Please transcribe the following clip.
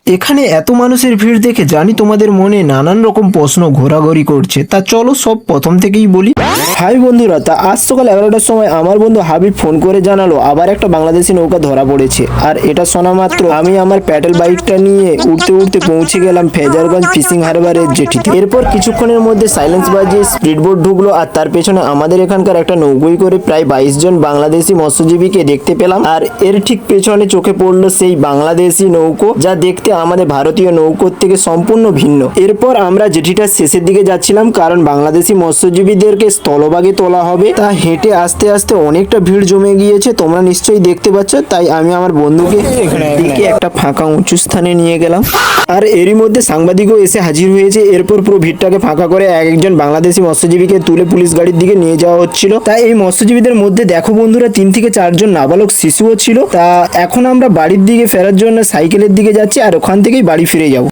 এখানে এত মানুষের ভিড় দেখে জানি তোমাদের মনে নানান রকম প্রশ্ন ঘোরাঘুরি করছে, তা চলো সব প্রথম থেকেই বলি। হাই বন্ধুরা, তা আজ সকাল 11টার সময় আমার বন্ধু হাবিব ফোন করে জানালো আবার একটা বাংলাদেশি নৌকা ধরা পড়েছে। আর এটা শোনা মাত্র আমি আমার প্যাডেল বাইকটা নিয়ে উঠতে উঠতে পৌঁছে গেলাম ফেজারগঞ্জ ফিশিং হারবারের জেটিতে। এরপর কিছুক্ষণের মধ্যে সাইলেন্স বাজিয়ে স্পিড বোট ঢুকলো, আর তার পেছনে আমাদের এখানকার একটা নৌকোয় করে প্রায় 22 জন বাংলাদেশি মৎস্যজীবীকে দেখতে পেলাম। আর এর ঠিক পেছনে চোখে পড়লো সেই বাংলাদেশি নৌকো, যা দেখতে আমাদের ভারতীয় নৌকোর থেকে সম্পূর্ণ ভিন্ন। এরপর আমরা জেটিটার শেষের দিকে যাচ্ছিলাম, কারণ বাংলাদেশি মৎস্যজীবীদেরকে স্থলভাগে তোলা হবে। তা হেঁটে আস্তে আস্তে অনেকটা ভিড় জমে গিয়েছে, তোমরা নিশ্চয়ই দেখতে পাচ্ছ। তাই আমি আমার বন্ধুকে দিকে একটা ফাঁকা উঁচু স্থানে নিয়ে গেলাম, আর এরই মধ্যে সাংবাদিকও এসে হাজির হয়েছে। এরপর পুরো ভিড়টাকে ফাঁকা করে একজন বাংলাদেশি মৎস্যজীবীকে তুলে পুলিশ গাড়ির দিকে নিয়ে যাওয়া হচ্ছিল। তাই এই মৎস্যজীবীদের মধ্যে দেখো বন্ধুরা 3 থেকে 4 জন নাবালক শিশুও ছিল। তা এখন আমরা বাড়ির দিকে ফেরার জন্য সাইকেলের দিকে যাচ্ছি, আর ওখান থেকেই বাড়ি ফিরে যাবো।